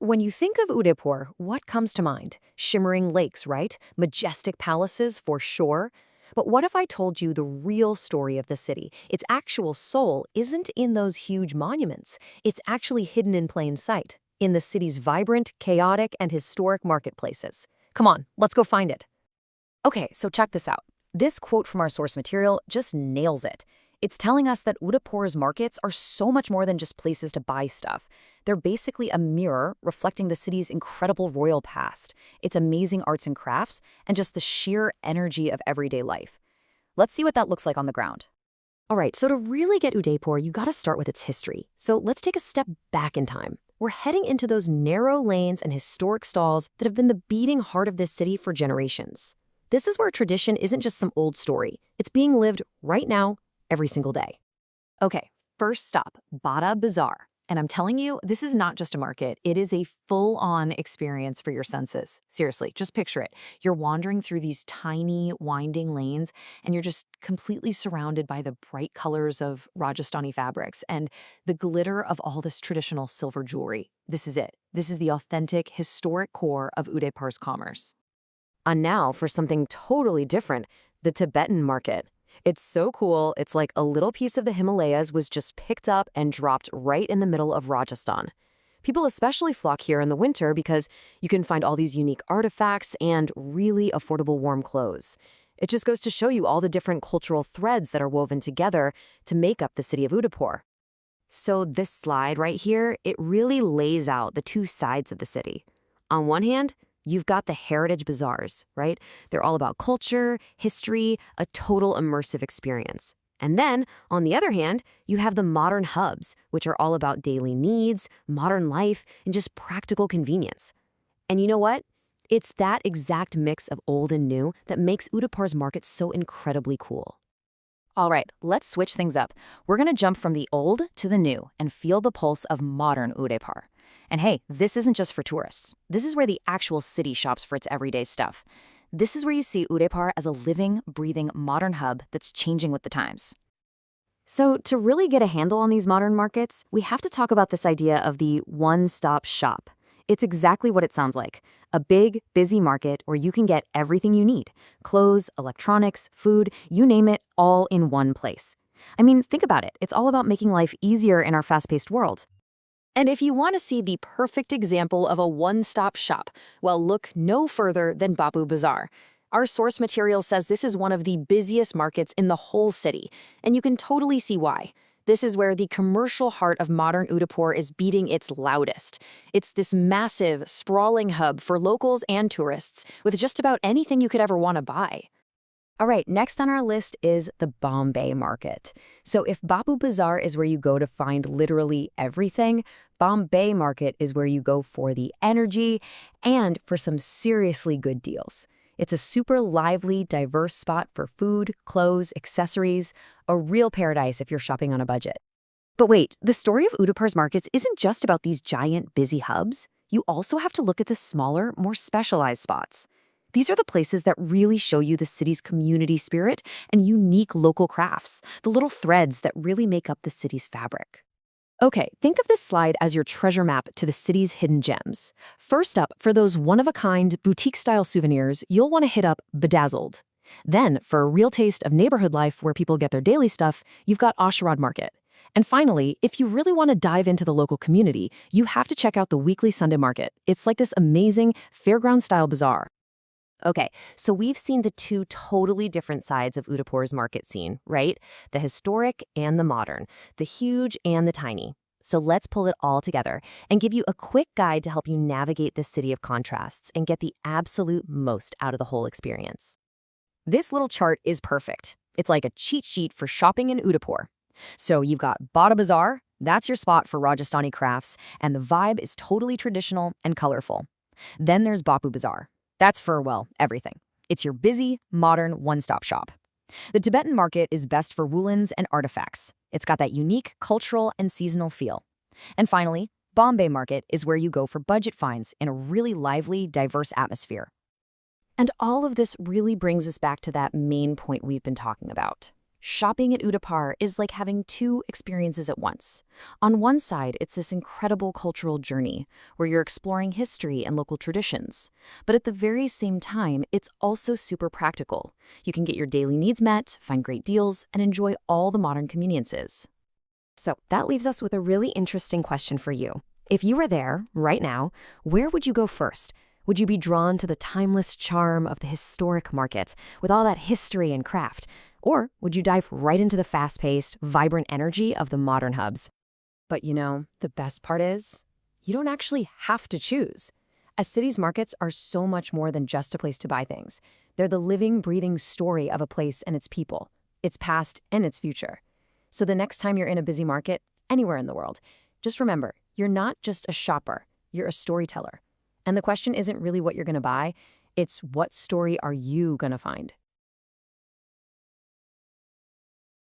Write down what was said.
When you think of Udaipur, what comes to mind? Shimmering lakes, right? Majestic palaces, for sure. But what if I told you the real story of the city? Its actual soul isn't in those huge monuments. It's actually hidden in plain sight, in the city's vibrant, chaotic, and historic marketplaces. Come on, let's go find it. Okay, so check this out. This quote from our source material just nails it. It's telling us that Udaipur's markets are so much more than just places to buy stuff. They're basically a mirror reflecting the city's incredible royal past, its amazing arts and crafts, and just the sheer energy of everyday life. Let's see what that looks like on the ground. All right, so to really get Udaipur, you gotta start with its history. So let's take a step back in time. We're heading into those narrow lanes and historic stalls that have been the beating heart of this city for generations. This is where tradition isn't just some old story. It's being lived right now, every single day. Okay, first stop, Bada Bazaar. And I'm telling you, this is not just a market. It is a full-on experience for your senses. Seriously, just picture it. You're wandering through these tiny, winding lanes, and you're just completely surrounded by the bright colors of Rajasthani fabrics and the glitter of all this traditional silver jewelry. This is it. This is the authentic, historic core of Udaipur's commerce. And now for something totally different, the Tibetan Market. It's so cool, it's like a little piece of the Himalayas was just picked up and dropped right in the middle of Rajasthan. People especially flock here in the winter because you can find all these unique artifacts and really affordable warm clothes. It just goes to show you all the different cultural threads that are woven together to make up the city of Udaipur. So this slide right here, it really lays out the two sides of the city. On one hand, you've got the heritage bazaars, right? They're all about culture, history, a total immersive experience. And then, on the other hand, you have the modern hubs, which are all about daily needs, modern life, and just practical convenience. And you know what? It's that exact mix of old and new that makes Udaipur's market so incredibly cool. All right, let's switch things up. We're going to jump from the old to the new and feel the pulse of modern Udaipur. And hey, this isn't just for tourists. This is where the actual city shops for its everyday stuff. This is where you see Udaipur as a living, breathing, modern hub that's changing with the times. So to really get a handle on these modern markets, we have to talk about this idea of the one-stop shop. It's exactly what it sounds like. A big, busy market where you can get everything you need. Clothes, electronics, food, you name it, all in one place. I mean, think about it. It's all about making life easier in our fast-paced world. And if you want to see the perfect example of a one-stop shop, well, look no further than Bapu Bazaar. Our source material says this is one of the busiest markets in the whole city, and you can totally see why. This is where the commercial heart of modern Udaipur is beating its loudest. It's this massive, sprawling hub for locals and tourists with just about anything you could ever want to buy. All right, next on our list is the Bombay Market. So if Bapu Bazaar is where you go to find literally everything, Bombay Market is where you go for the energy and for some seriously good deals. It's a super lively, diverse spot for food, clothes, accessories, a real paradise if you're shopping on a budget. But wait, the story of Udaipur's markets isn't just about these giant, busy hubs. You also have to look at the smaller, more specialized spots. These are the places that really show you the city's community spirit and unique local crafts, the little threads that really make up the city's fabric. Okay, think of this slide as your treasure map to the city's hidden gems. First up, for those one-of-a-kind, boutique-style souvenirs, you'll want to hit up Bedazzled. Then, for a real taste of neighborhood life where people get their daily stuff, you've got Asharad Market. And finally, if you really want to dive into the local community, you have to check out the weekly Sunday market. It's like this amazing fairground-style bazaar. Okay, so we've seen the two totally different sides of Udaipur's market scene, right? The historic and the modern, the huge and the tiny. So let's pull it all together and give you a quick guide to help you navigate this city of contrasts and get the absolute most out of the whole experience. This little chart is perfect. It's like a cheat sheet for shopping in Udaipur. So you've got Bada Bazaar, that's your spot for Rajasthani crafts, and the vibe is totally traditional and colorful. Then there's Bapu Bazaar. That's for, well, everything. It's your busy, modern, one-stop shop. The Tibetan Market is best for woollens and artifacts. It's got that unique cultural and seasonal feel. And finally, Bombay Market is where you go for budget finds in a really lively, diverse atmosphere. And all of this really brings us back to that main point we've been talking about. Shopping at Udaipur is like having two experiences at once. On one side, it's this incredible cultural journey where you're exploring history and local traditions. But at the very same time, it's also super practical. You can get your daily needs met, find great deals, and enjoy all the modern conveniences. So that leaves us with a really interesting question for you. If you were there, right now, where would you go first? Would you be drawn to the timeless charm of the historic market with all that history and craft? Or would you dive right into the fast-paced, vibrant energy of the modern hubs? But the best part is, you don't actually have to choose. A city's markets are so much more than just a place to buy things. They're the living, breathing story of a place and its people, its past and its future. So the next time you're in a busy market, anywhere in the world, just remember, you're not just a shopper, you're a storyteller. And the question isn't really what you're going to buy, it's what story are you going to find?